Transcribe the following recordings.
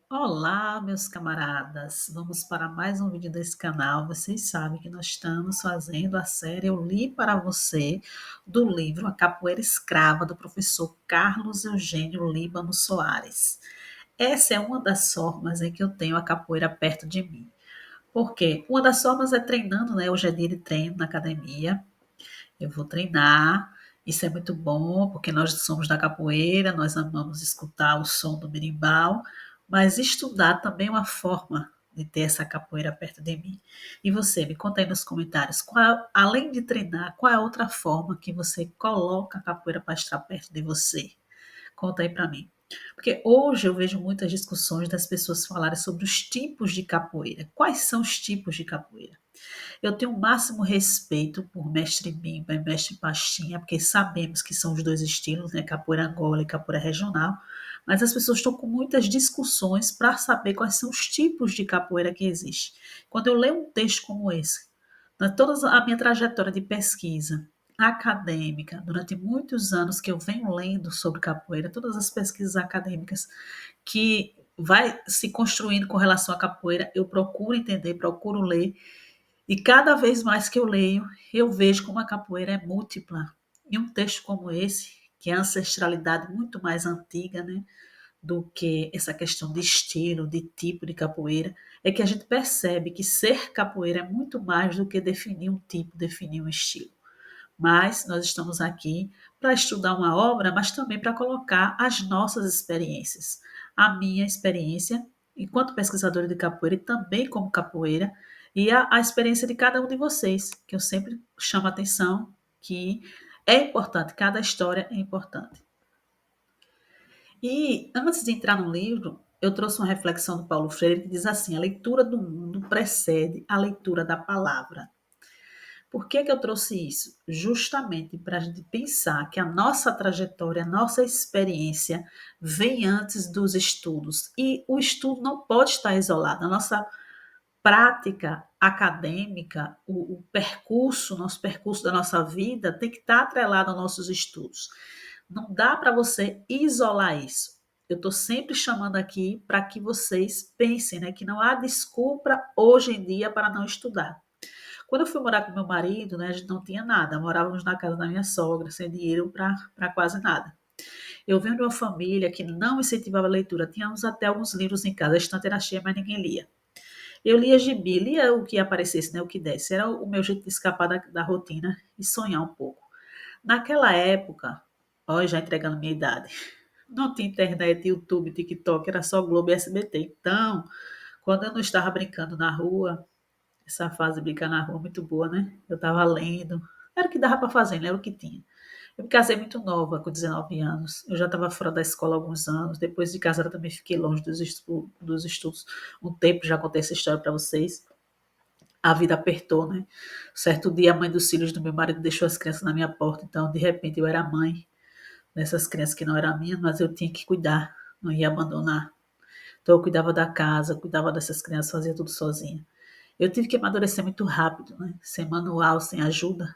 Olá, meus camaradas! Vamos para mais um vídeo desse canal. Vocês sabem que nós estamos fazendo a série Eu Li para Você, do livro A Capoeira Escrava, do professor Carlos Eugênio Líbano Soares. Essa é uma das formas em que eu tenho a capoeira perto de mim. Por quê? Uma das formas é treinando, né? Hoje é dia de treino na academia. Eu vou treinar. Isso é muito bom, porque nós somos da capoeira, nós amamos escutar o som do berimbau, mas estudar também é uma forma de ter essa capoeira perto de mim. E você, me conta aí nos comentários, além de treinar, qual é a outra forma que você coloca a capoeira para estar perto de você? Conta aí para mim. Porque hoje eu vejo muitas discussões das pessoas falarem sobre os tipos de capoeira. Quais são os tipos de capoeira? Eu tenho o máximo respeito por mestre Bimba e mestre Pastinha, porque sabemos que são os dois estilos, né, capoeira Angola e capoeira regional, mas as pessoas estão com muitas discussões para saber quais são os tipos de capoeira que existem. Quando eu leio um texto como esse, toda a minha trajetória de pesquisa acadêmica, durante muitos anos que eu venho lendo sobre capoeira, todas as pesquisas acadêmicas que vai se construindo com relação à capoeira, eu procuro entender, procuro ler, e cada vez mais que eu leio, eu vejo como a capoeira é múltipla. E um texto como esse, que é a ancestralidade muito mais antiga, né, do que essa questão de estilo, de tipo de capoeira, é que a gente percebe que ser capoeira é muito mais do que definir um tipo, definir um estilo. Mas nós estamos aqui para estudar uma obra, mas também para colocar as nossas experiências. A minha experiência enquanto pesquisadora de capoeira e também como capoeira, e a experiência de cada um de vocês, que eu sempre chamo a atenção que é importante, cada história é importante. E antes de entrar no livro, eu trouxe uma reflexão do Paulo Freire que diz assim: a leitura do mundo precede a leitura da palavra. Por que eu trouxe isso? Justamente para a gente pensar que a nossa trajetória, a nossa experiência vem antes dos estudos. E o estudo não pode estar isolado. A nossa prática acadêmica, o percurso, nosso percurso da nossa vida tem que estar atrelado aos nossos estudos. Não dá para você isolar isso. Eu estou sempre chamando aqui para que vocês pensem, né, que não há desculpa hoje em dia para não estudar. Quando eu fui morar com meu marido, né, a gente não tinha nada, morávamos na casa da minha sogra, sem dinheiro para quase nada. Eu venho de uma família que não incentivava a leitura, tínhamos até alguns livros em casa, a estante era cheia, mas ninguém lia. Eu lia gibi, lia o que aparecesse, né, o que desse, era o meu jeito de escapar da rotina e sonhar um pouco. Naquela época, ó, já entregando minha idade, não tinha internet, YouTube, TikTok, era só Globo e SBT. Então, quando eu não estava brincando na rua, essa fase de brincar na rua muito boa, né? Eu estava lendo. Era o que dava para fazer, né? Era o que tinha. Eu me casei muito nova, com 19 anos. Eu já estava fora da escola há alguns anos. Depois de casada também fiquei longe dos estudos. Um tempo, já contei essa história para vocês. A vida apertou, né? Certo dia, a mãe dos filhos do meu marido deixou as crianças na minha porta. Então, de repente, eu era mãe dessas crianças que não eram minhas, mas eu tinha que cuidar, não ia abandonar. Então, eu cuidava da casa, cuidava dessas crianças, fazia tudo sozinha. Eu tive que amadurecer muito rápido, né? Sem manual, sem ajuda.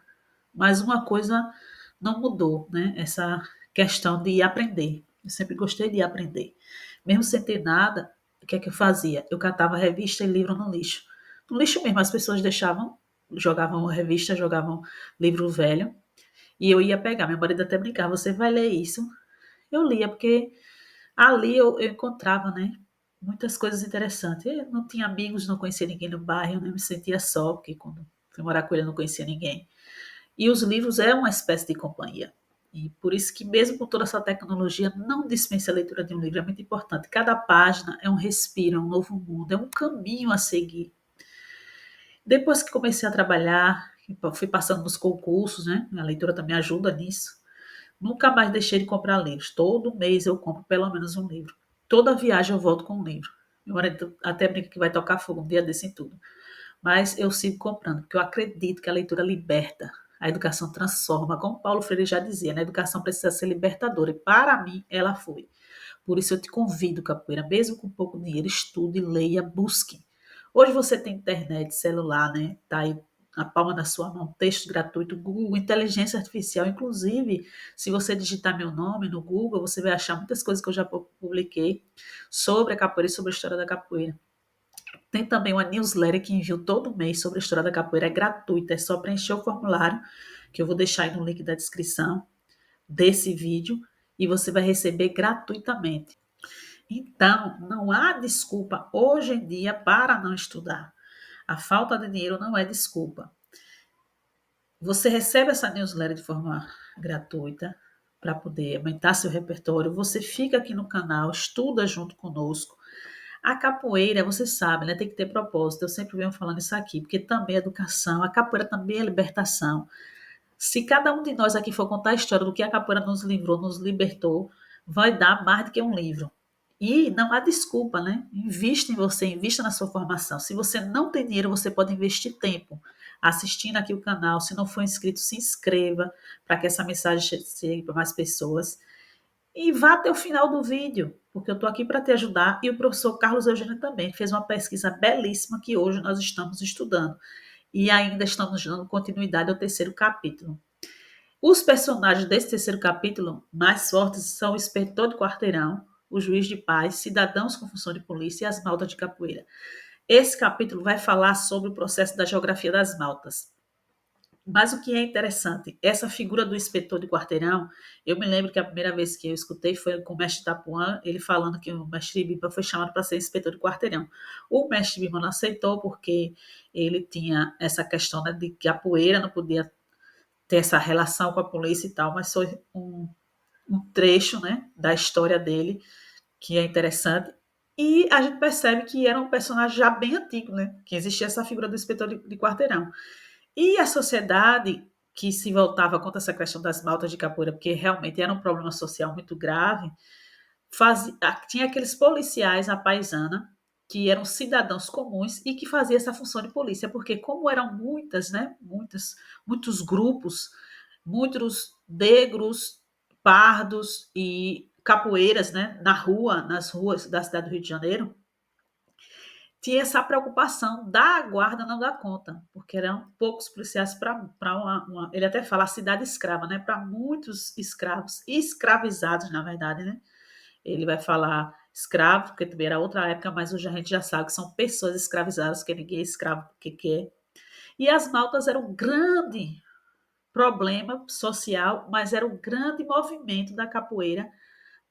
Mas uma coisa não mudou, né? Essa questão de aprender. Eu sempre gostei de aprender. Mesmo sem ter nada, o que é que eu fazia? Eu catava revista e livro no lixo. No lixo mesmo, as pessoas deixavam, jogavam revista, jogavam livro velho, e eu ia pegar. Meu marido até brincava, você vai ler isso? Eu lia, porque ali eu encontrava, né, muitas coisas interessantes. Eu não tinha amigos, não conhecia ninguém no bairro, eu nem me sentia só, porque quando fui morar com ele eu não conhecia ninguém. E os livros é uma espécie de companhia. E por isso que mesmo com toda essa tecnologia, não dispensa a leitura de um livro, é muito importante. Cada página é um respiro, é um novo mundo, é um caminho a seguir. Depois que comecei a trabalhar, fui passando nos concursos, né? A leitura também ajuda nisso. Nunca mais deixei de comprar livros. Todo mês eu compro pelo menos um livro. Toda viagem eu volto com um livro. Meu marido até brinca que vai tocar fogo um dia desse em tudo. Mas eu sigo comprando, porque eu acredito que a leitura liberta, a educação transforma. Como Paulo Freire já dizia, né? A educação precisa ser libertadora. E para mim, ela foi. Por isso eu te convido, capoeira, mesmo com pouco dinheiro, estude, leia, busque. Hoje você tem internet, celular, né? Tá aí na palma da sua mão, texto gratuito, Google, inteligência artificial. Inclusive, se você digitar meu nome no Google, você vai achar muitas coisas que eu já publiquei sobre a capoeira e sobre a história da capoeira. Tem também uma newsletter que envio todo mês sobre a história da capoeira, é gratuita, é só preencher o formulário, que eu vou deixar aí no link da descrição desse vídeo, e você vai receber gratuitamente. Então, não há desculpa hoje em dia para não estudar. A falta de dinheiro não é desculpa. Você recebe essa newsletter de forma gratuita para poder aumentar seu repertório. Você fica aqui no canal, estuda junto conosco. A capoeira, você sabe, né, tem que ter propósito. Eu sempre venho falando isso aqui, porque também é educação. A capoeira também é libertação. Se cada um de nós aqui for contar a história do que a capoeira nos livrou, nos libertou, vai dar mais do que um livro. E não há desculpa, né? Invista em você, invista na sua formação. Se você não tem dinheiro, você pode investir tempo assistindo aqui o canal. Se não for inscrito, se inscreva para que essa mensagem chegue para mais pessoas. E vá até o final do vídeo, porque eu estou aqui para te ajudar. E o professor Carlos Eugênio também fez uma pesquisa belíssima que hoje nós estamos estudando. E ainda estamos dando continuidade ao terceiro capítulo. Os personagens desse terceiro capítulo mais fortes são o inspetor de quarteirão, o juiz de paz, cidadãos com função de polícia e as maltas de capoeira. Esse capítulo vai falar sobre o processo da geografia das maltas. Mas o que é interessante, essa figura do inspetor de quarteirão, eu me lembro que a primeira vez que eu escutei foi com o mestre Tapuã, ele falando que o mestre Biba foi chamado para ser inspetor de quarteirão. O mestre Biba não aceitou porque ele tinha essa questão, né, de que a poeira não podia ter essa relação com a polícia e tal, mas foi um trecho, né, da história dele que é interessante. E a gente percebe que era um personagem já bem antigo, né, que existia essa figura do inspetor de quarteirão. E a sociedade que se voltava contra essa questão das maltas de capoeira, porque realmente era um problema social muito grave, tinha aqueles policiais à paisana, que eram cidadãos comuns e que faziam essa função de polícia, porque como eram muitas, né, muitos grupos, muitos negros, pardos e capoeiras, né, nas ruas da cidade do Rio de Janeiro, tinha essa preocupação da guarda não dar conta, porque eram poucos policiais para ele até fala a cidade escrava, né, para muitos escravos, escravizados, na verdade, né? Ele vai falar escravo, porque também era outra época, mas hoje a gente já sabe que são pessoas escravizadas, que ninguém é escravo porque quer. E as maltas eram um grande problema social, mas era um grande movimento da capoeira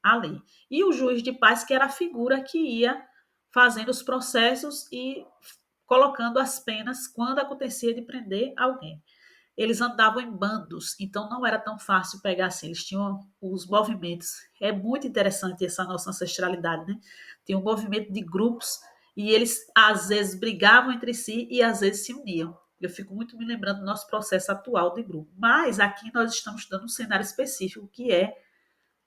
ali. E o juiz de paz, que era a figura que ia fazendo os processos e colocando as penas quando acontecia de prender alguém. Eles andavam em bandos, então não era tão fácil pegar assim, eles tinham os movimentos. É muito interessante essa nossa ancestralidade, né? Tem um movimento de grupos e eles às vezes brigavam entre si e às vezes se uniam. Eu fico muito me lembrando do nosso processo atual de grupo. Mas aqui nós estamos dando um cenário específico, que é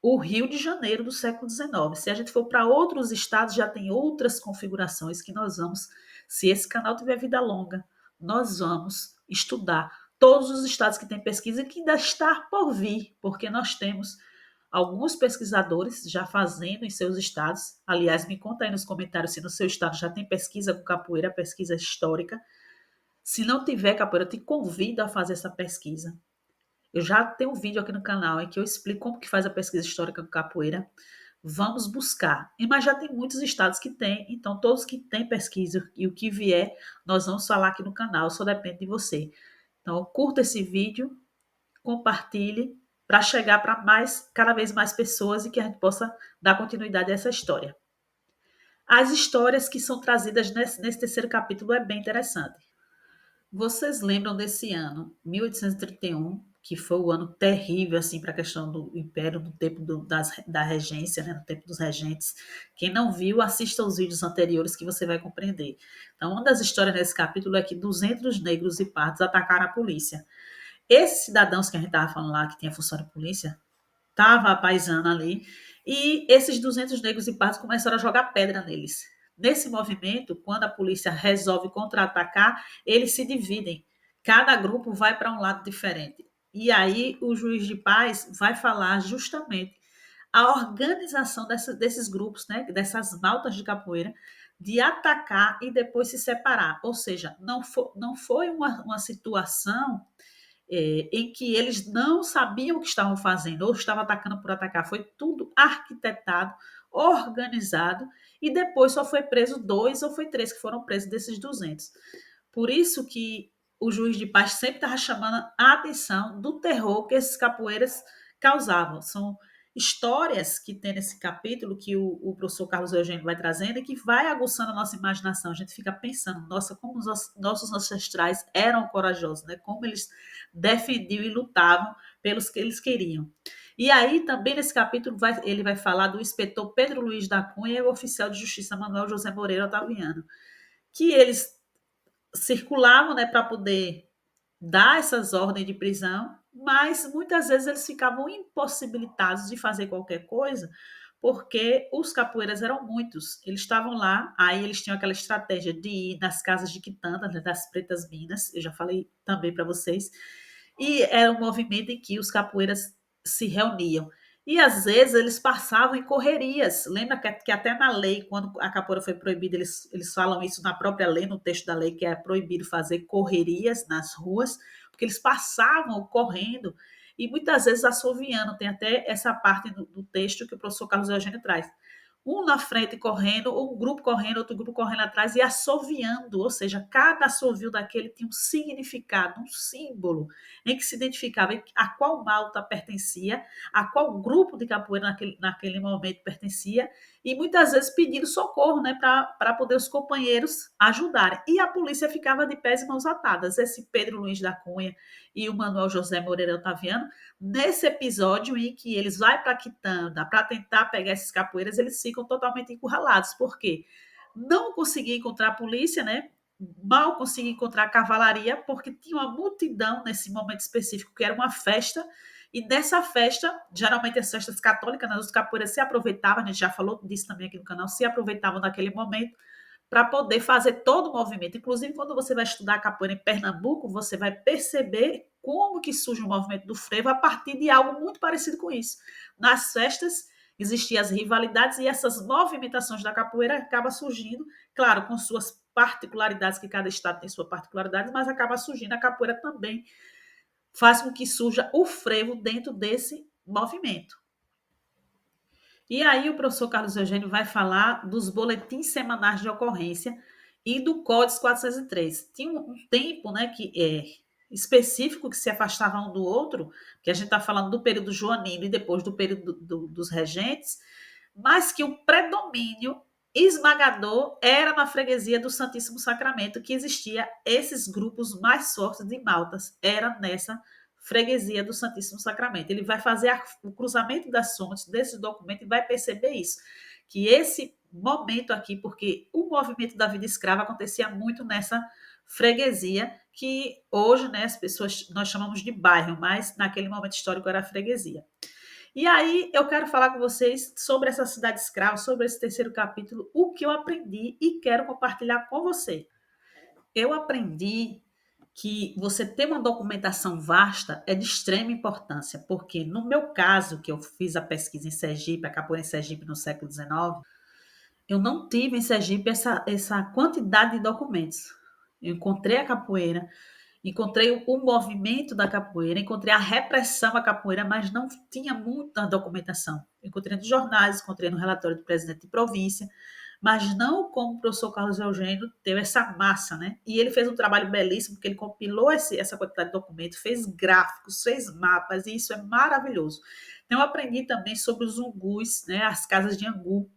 o Rio de Janeiro do século XIX. Se a gente for para outros estados, já tem outras configurações que nós vamos, se esse canal tiver vida longa, nós vamos estudar todos os estados que têm pesquisa e que ainda está por vir, porque nós temos alguns pesquisadores já fazendo em seus estados. Aliás, me conta aí nos comentários se no seu estado já tem pesquisa com capoeira, pesquisa histórica. Se não tiver capoeira, eu te convido a fazer essa pesquisa. Eu já tenho um vídeo aqui no canal em que eu explico como que faz a pesquisa histórica com capoeira. Vamos buscar. Mas já tem muitos estados que têm, então todos que têm pesquisa e o que vier, nós vamos falar aqui no canal, só depende de você. Então, curta esse vídeo, compartilhe para chegar para cada vez mais pessoas e que a gente possa dar continuidade a essa história. As histórias que são trazidas nesse terceiro capítulo é bem interessante. Vocês lembram desse ano, 1831, que foi o ano terrível assim para a questão do Império, no tempo da regência, né, no tempo dos regentes. Quem não viu, assista os vídeos anteriores que você vai compreender. Então, uma das histórias nesse capítulo é que 200 negros e pardos atacaram a polícia. Esses cidadãos que a gente estava falando lá, que tinha função de polícia, estava a paisana ali, e esses 200 negros e pardos começaram a jogar pedra neles. Nesse movimento, quando a polícia resolve contra-atacar, eles se dividem. Cada grupo vai para um lado diferente. E aí o juiz de paz vai falar justamente a organização desses grupos, né, dessas maltas de capoeira, de atacar e depois se separar. Ou seja, não foi uma situação em que eles não sabiam o que estavam fazendo, ou estavam atacando por atacar. Foi tudo arquitetado, organizado, e depois só foi preso 2 ou foi 3 que foram presos desses 200. Por isso que o juiz de paz sempre estava chamando a atenção do terror que esses capoeiras causavam. São histórias que tem nesse capítulo que o professor Carlos Eugênio vai trazendo e que vai aguçando a nossa imaginação. A gente fica pensando, nossa, como os nossos ancestrais eram corajosos, né? Como eles defendiam e lutavam pelos que eles queriam. E aí, também nesse capítulo, ele vai falar do inspetor Pedro Luiz da Cunha e o oficial de justiça Manuel José Moreira Otaviano, que eles circulavam, né, para poder dar essas ordens de prisão, mas muitas vezes eles ficavam impossibilitados de fazer qualquer coisa, porque os capoeiras eram muitos. Eles estavam lá, aí eles tinham aquela estratégia de ir nas casas de quitandas, né, das Pretas Minas, eu já falei também para vocês, e era um movimento em que os capoeiras se reuniam. E às vezes eles passavam em correrias. Lembra que até na lei, quando a capoeira foi proibida, eles falam isso na própria lei, no texto da lei, que é proibido fazer correrias nas ruas, porque eles passavam correndo e muitas vezes assoviando. Tem até essa parte do texto que o professor Carlos Eugênio traz. Um na frente correndo, um grupo correndo, outro grupo correndo atrás e assoviando, ou seja, cada assovio daquele tinha um significado, um símbolo em que se identificava a qual malta pertencia, a qual grupo de capoeira naquele momento pertencia, e muitas vezes pedindo socorro, né, para poder os companheiros ajudarem. E a polícia ficava de pés e mãos atadas. Esse Pedro Luiz da Cunha e o Manuel José Moreira Otaviano, nesse episódio em que eles vão para a quitanda para tentar pegar esses capoeiras, eles ficam totalmente encurralados. Por quê? Não conseguia encontrar a polícia, né? Mal conseguia encontrar a cavalaria, porque tinha uma multidão nesse momento específico, que era uma festa, e nessa festa, geralmente as festas católicas, né, os capoeiras se aproveitavam, a gente já falou disso também aqui no canal, se aproveitavam naquele momento para poder fazer todo o movimento. Inclusive, quando você vai estudar capoeira em Pernambuco, você vai perceber como que surge o movimento do frevo a partir de algo muito parecido com isso. Nas festas existiam as rivalidades e essas movimentações da capoeira acabam surgindo, claro, com suas particularidades, que cada estado tem sua particularidade, mas acaba surgindo a capoeira também, faz com que surja o frevo dentro desse movimento. E aí o professor Carlos Eugênio vai falar dos boletins semanais de ocorrência e do Código 403. Tinha um tempo, né, que é específico que se afastava um do outro, que a gente está falando do período joanino e depois do período dos regentes, mas que o predomínio esmagador era na freguesia do Santíssimo Sacramento, que existia esses grupos mais fortes de maltas, era nessa freguesia do Santíssimo Sacramento. Ele vai fazer o cruzamento das fontes desse documento e vai perceber isso, que esse momento aqui, porque o movimento da vida escrava acontecia muito nessa freguesia, que hoje, né, as pessoas, nós chamamos de bairro, mas naquele momento histórico era freguesia. E aí eu quero falar com vocês sobre essa cidade escrava, sobre esse terceiro capítulo, o que eu aprendi e quero compartilhar com você. Eu aprendi que você ter uma documentação vasta é de extrema importância, porque no meu caso, que eu fiz a pesquisa em Sergipe, a capoeira em Sergipe no século XIX, eu não tive em Sergipe essa quantidade de documentos. Eu encontrei a capoeira, encontrei o movimento da capoeira, encontrei a repressão à capoeira, mas não tinha muita documentação. Encontrei nos jornais, encontrei no relatório do presidente de província, mas não como o professor Carlos Eugênio teve essa massa, né? E ele fez um trabalho belíssimo, porque ele compilou essa quantidade de documentos, fez gráficos, fez mapas, e isso é maravilhoso. Então, eu aprendi também sobre os ungus, né? As casas de angu,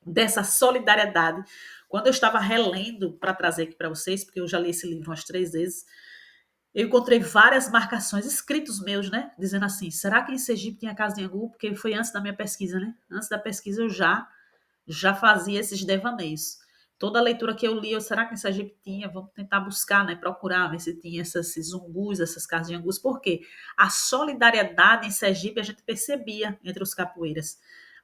dessa solidariedade. Quando eu estava relendo para trazer aqui para vocês, porque eu já li esse livro umas 3 vezes, eu encontrei várias marcações, escritos meus, né? Dizendo assim, será que em Sergipe tinha casa de angu? Porque foi antes da minha pesquisa, né? Antes da pesquisa eu já fazia esses devaneios. Toda a leitura que eu li, será que em Sergipe tinha? Vamos tentar buscar, né? Procurar, ver se tinha esses ungus, essas casas de angus. Por quê? A solidariedade em Sergipe a gente percebia entre os capoeiras.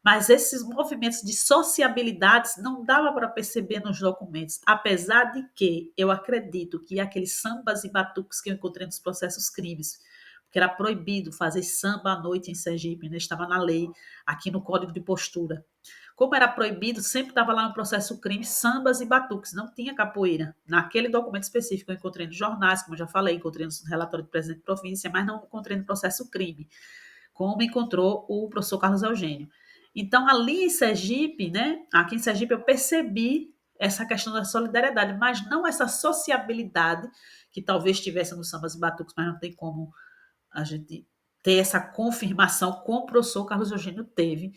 Mas esses movimentos de sociabilidades não dava para perceber nos documentos, apesar de que eu acredito que aqueles sambas e batuques que eu encontrei nos processos crimes, porque era proibido fazer samba à noite em Sergipe, né? Estava na lei, aqui no Código de Postura. Como era proibido, sempre estava lá no processo crime sambas e batuques, não tinha capoeira. Naquele documento específico eu encontrei nos jornais, como eu já falei, encontrei no relatório do presidente de província, mas não encontrei no processo crime, como encontrou o professor Carlos Eugênio. Então, ali em Sergipe, né, aqui em Sergipe, eu percebi essa questão da solidariedade, mas não essa sociabilidade que talvez tivesse nos sambas e batuques, mas não tem como a gente ter essa confirmação como o professor Carlos Eugênio teve.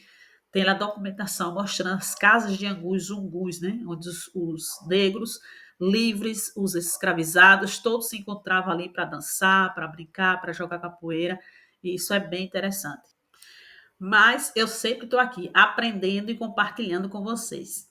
Tem lá a documentação mostrando as casas de angus, zungus, né? Onde os negros livres, os escravizados, todos se encontravam ali para dançar, para brincar, para jogar capoeira. E isso é bem interessante. Mas eu sempre estou aqui aprendendo e compartilhando com vocês.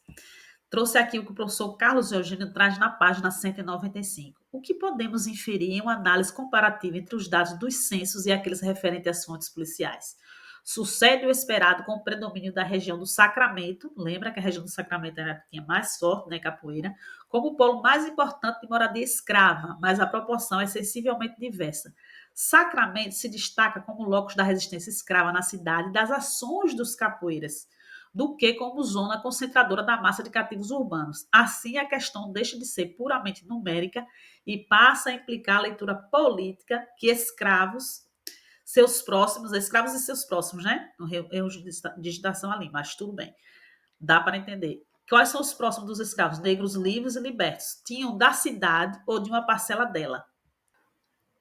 Trouxe aqui o que o professor Carlos Eugênio traz na página 195. O que podemos inferir em uma análise comparativa entre os dados dos censos e aqueles referentes às fontes policiais? Sucede o esperado com o predomínio da região do Sacramento, lembra que a região do Sacramento era a que tinha mais sorte, né, capoeira, como o polo mais importante de moradia escrava, mas a proporção é sensivelmente diversa. Sacramento se destaca como locus da resistência escrava na cidade e das ações dos capoeiras, do que como zona concentradora da massa de cativos urbanos. Assim, a questão deixa de ser puramente numérica e passa a implicar a leitura política que escravos, seus próximos, escravos e seus próximos, né? No erro de digitação ali, mas tudo bem, dá para entender. Quais são os próximos dos escravos? Negros livres e libertos. Tinham da cidade ou de uma parcela dela.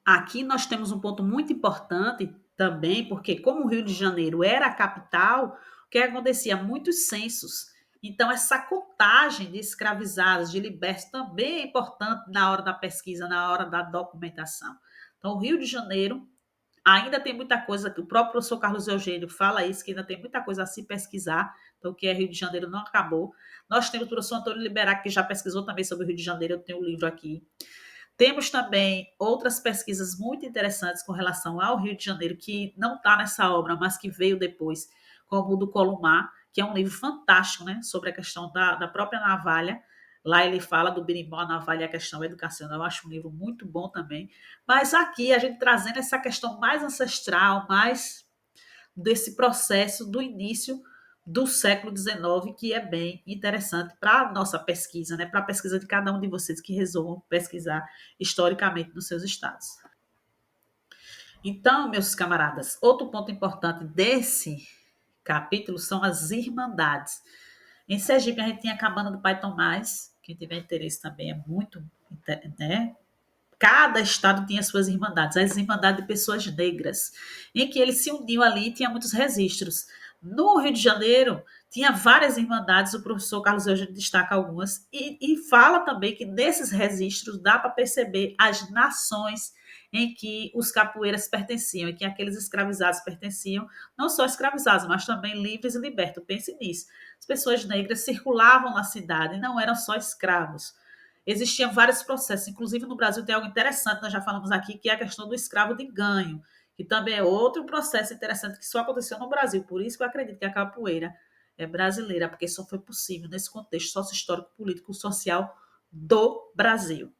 Aqui nós temos um ponto muito importante também, porque como o Rio de Janeiro era a capital, o que acontecia? Muitos censos. Então, essa contagem de escravizados, de libertos, também é importante na hora da pesquisa, na hora da documentação. Então, o Rio de Janeiro ainda tem muita coisa, que o próprio professor Carlos Eugênio fala isso, que ainda tem muita coisa a se pesquisar, então o que é Rio de Janeiro não acabou. Nós temos o professor Antônio Liberac, que já pesquisou também sobre o Rio de Janeiro, eu tenho um livro aqui. Temos também outras pesquisas muito interessantes com relação ao Rio de Janeiro, que não está nessa obra, mas que veio depois, como o do Columar, que é um livro fantástico, né, sobre a questão da própria navalha. Lá ele fala do berimbau, a navalha e a questão educacional. Eu acho um livro muito bom também. Mas aqui a gente trazendo essa questão mais ancestral, mais desse processo do início do século XIX, que é bem interessante para a nossa pesquisa, né? Para a pesquisa de cada um de vocês que resolvam pesquisar historicamente nos seus estados. Então, meus camaradas, outro ponto importante desse capítulo são as irmandades. Em Sergipe, a gente tinha a Cabana do Pai Tomás, quem tiver interesse também é muito, né? Cada estado tinha suas irmandades, as irmandades de pessoas negras, em que eles se uniam ali e tinha muitos registros. No Rio de Janeiro, tinha várias irmandades, o professor Carlos Eugênio destaca algumas, e fala também que nesses registros dá para perceber as nações em que os capoeiras pertenciam, em que aqueles escravizados pertenciam, não só escravizados, mas também livres e libertos. Pense nisso. As pessoas negras circulavam na cidade, não eram só escravos. Existiam vários processos, inclusive no Brasil tem algo interessante, nós já falamos aqui, que é a questão do escravo de ganho, que também é outro processo interessante que só aconteceu no Brasil. Por isso que eu acredito que a capoeira é brasileira, porque só foi possível nesse contexto sócio-histórico, político, social do Brasil.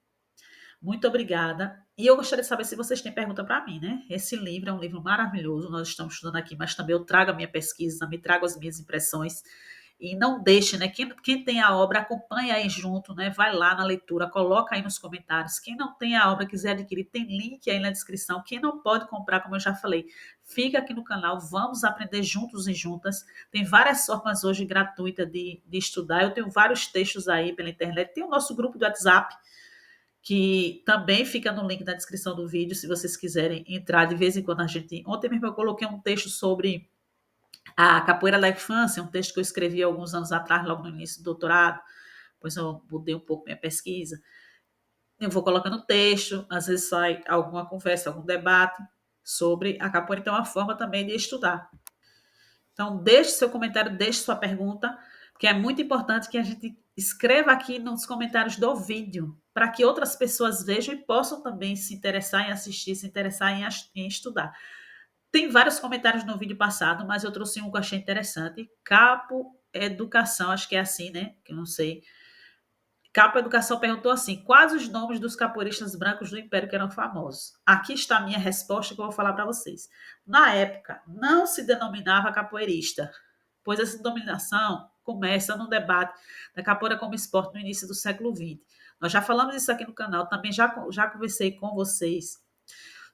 Muito obrigada. E eu gostaria de saber se vocês têm pergunta para mim, né? Esse livro é um livro maravilhoso, nós estamos estudando aqui, mas também eu trago a minha pesquisa, me trago as minhas impressões. E não deixe, né? Quem tem a obra, acompanha aí junto, né? Vai lá na leitura, coloca aí nos comentários. Quem não tem a obra, quiser adquirir, tem link aí na descrição. Quem não pode comprar, como eu já falei, fica aqui no canal, vamos aprender juntos e juntas. Tem várias formas hoje gratuitas de estudar. Eu tenho vários textos aí pela internet. Tem o nosso grupo do WhatsApp, que também fica no link na descrição do vídeo, se vocês quiserem entrar de vez em quando a gente. Ontem mesmo eu coloquei um texto sobre a capoeira da infância, um texto que eu escrevi alguns anos atrás, logo no início do doutorado, depois eu mudei um pouco minha pesquisa. Eu vou colocando texto, às vezes sai alguma conversa, algum debate sobre a capoeira, então é uma forma também de estudar. Então, deixe seu comentário, deixe sua pergunta, porque é muito importante que a gente escreva aqui nos comentários do vídeo, para que outras pessoas vejam e possam também se interessar em assistir, se interessar em estudar. Tem vários comentários no vídeo passado, mas eu trouxe um que eu achei interessante. Capo Educação, acho que é assim, né? Que eu não sei. Capo Educação perguntou assim: quais os nomes dos capoeiristas brancos do Império que eram famosos? Aqui está a minha resposta que eu vou falar para vocês. Na época, não se denominava capoeirista, pois essa denominação começa no debate da capoeira como esporte no início do século XX. Nós já falamos isso aqui no canal, também já conversei com vocês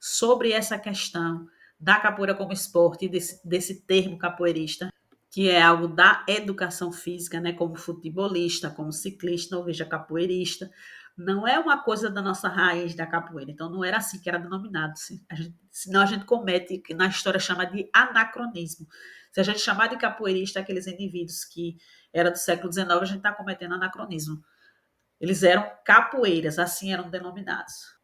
sobre essa questão da capoeira como esporte, desse termo capoeirista, que é algo da educação física, né, como futebolista, como ciclista, ou veja, capoeirista. Não é uma coisa da nossa raiz da capoeira, então não era assim que era denominado. Senão a gente comete, que na história chama de anacronismo. Se a gente chamar de capoeirista aqueles indivíduos que era do século XIX, a gente está cometendo anacronismo. Eles eram capoeiras, assim eram denominados.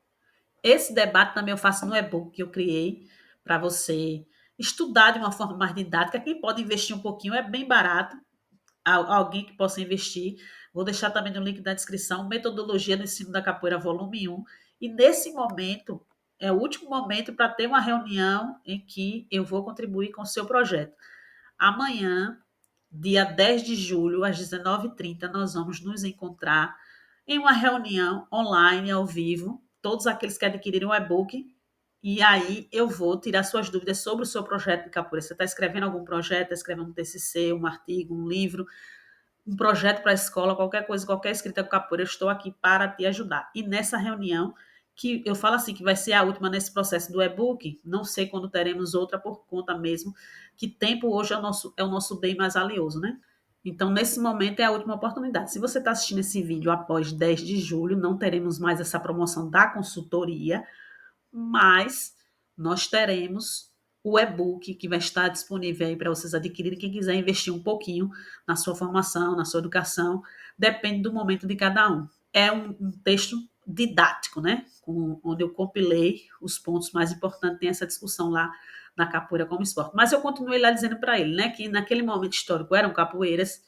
Esse debate também eu faço no e-book que eu criei para você estudar de uma forma mais didática. Quem pode investir um pouquinho é bem barato, alguém que possa investir. Vou deixar também no link da descrição, Metodologia do Ensino da Capoeira, volume 1. E nesse momento, é o último momento para ter uma reunião em que eu vou contribuir com o seu projeto. Amanhã, dia 10 de julho, às 19h30, nós vamos nos encontrar em uma reunião online, ao vivo, todos aqueles que adquirirem o e-book, e aí eu vou tirar suas dúvidas sobre o seu projeto de capoeira. Você está escrevendo algum projeto, está escrevendo um TCC, um artigo, um livro, um projeto para a escola, qualquer coisa, qualquer escrita com capoeira, eu estou aqui para te ajudar. E nessa reunião, que eu falo assim, que vai ser a última nesse processo do e-book, não sei quando teremos outra por conta mesmo, que tempo hoje é o nosso bem mais valioso, né? Então, nesse momento é a última oportunidade. Se você está assistindo esse vídeo após 10 de julho, não teremos mais essa promoção da consultoria, mas nós teremos o e-book que vai estar disponível aí para vocês adquirirem. Quem quiser investir um pouquinho na sua formação, na sua educação, depende do momento de cada um. É um texto didático, né? Onde eu compilei os pontos mais importantes, tem essa discussão lá na capoeira como esporte. Mas eu continuei lá dizendo para ele, né, que naquele momento histórico eram capoeiras,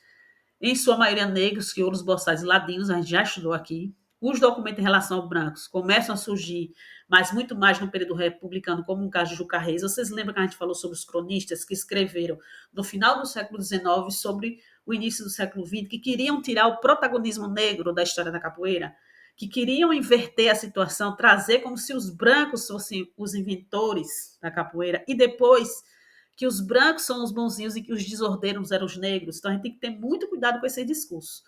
em sua maioria negros, crioulos, boçais e ladinos, a gente já estudou aqui. Os documentos em relação aos brancos começam a surgir, mas muito mais no período republicano, como no caso de Juca Reis. Vocês lembram que a gente falou sobre os cronistas que escreveram no final do século XIX sobre o início do século XX, que queriam tirar o protagonismo negro da história da capoeira, que queriam inverter a situação, trazer como se os brancos fossem os inventores da capoeira, e depois que os brancos são os bonzinhos e que os desordeiros eram os negros. Então a gente tem que ter muito cuidado com esse discurso.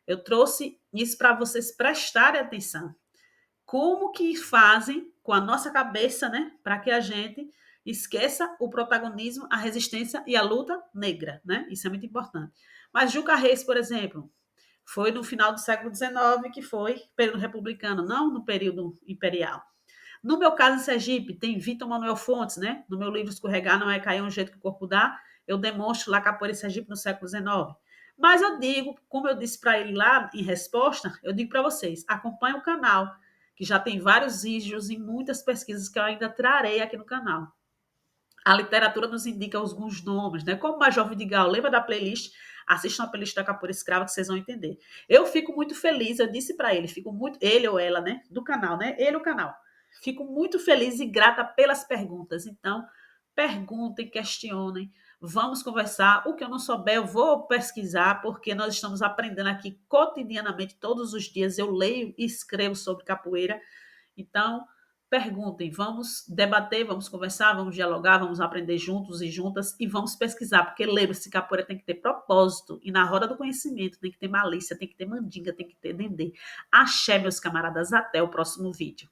Eu trouxe isso para vocês prestarem atenção. Como que fazem com a nossa cabeça, né, para que a gente esqueça o protagonismo, a resistência e a luta negra, né? Isso é muito importante. Mas Juca Reis, por exemplo, foi no final do século XIX, que foi período republicano, não no período imperial. No meu caso, em Sergipe, tem Vitor Manuel Fontes, né? No meu livro Escorregar Não É Cair, um Jeito que o Corpo Dá, eu demonstro lá capoeira em Sergipe no século XIX. Mas eu digo, como eu disse para ele lá em resposta, eu digo para vocês, acompanhe o canal, que já tem vários vídeos e muitas pesquisas que eu ainda trarei aqui no canal. A literatura nos indica alguns nomes, né? Como Major Vidigal, lembra da playlist? Assistam a playlist da Capoeira Escrava que vocês vão entender. Eu fico muito feliz, eu disse para ele, fico muito, ele ou ela, né? Do canal, né? Ele o canal. Fico muito feliz e grata pelas perguntas. Então, perguntem, questionem, vamos conversar. O que eu não souber, eu vou pesquisar, porque nós estamos aprendendo aqui cotidianamente, todos os dias. Eu leio e escrevo sobre capoeira. Então, perguntem, vamos debater, vamos conversar, vamos dialogar, vamos aprender juntos e juntas e vamos pesquisar, porque lembre-se, capoeira tem que ter propósito e na roda do conhecimento tem que ter malícia, tem que ter mandinga, tem que ter dendê. Axé, meus camaradas, até o próximo vídeo.